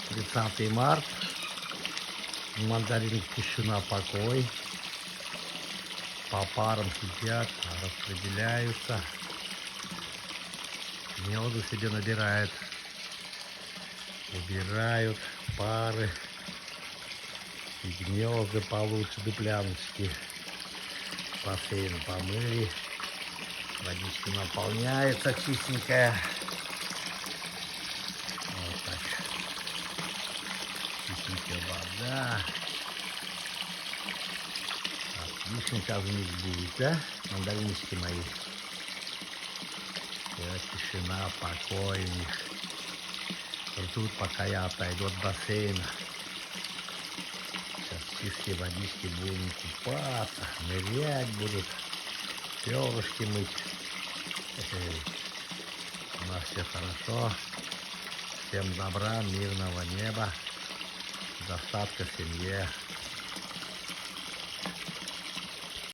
30 март. Мандарин тишина, покой. По парам сидят, распределяются. Гнезда себе набирают. Убирают пары. И гнезда получше, дупляночки. Бассейн помыли. Водичка наполняется чистенькая. Вот так. Чистенькая вода. Отлично сейчас у них будет, да? Мандаринчики мои. Все, тишина, покой у них. Ждут, пока я отойду от бассейна. Сейчас чистые водички будем купаться, нырять будут, перышки мыть. У нас все хорошо. Всем добра, мирного неба, достатка в семье.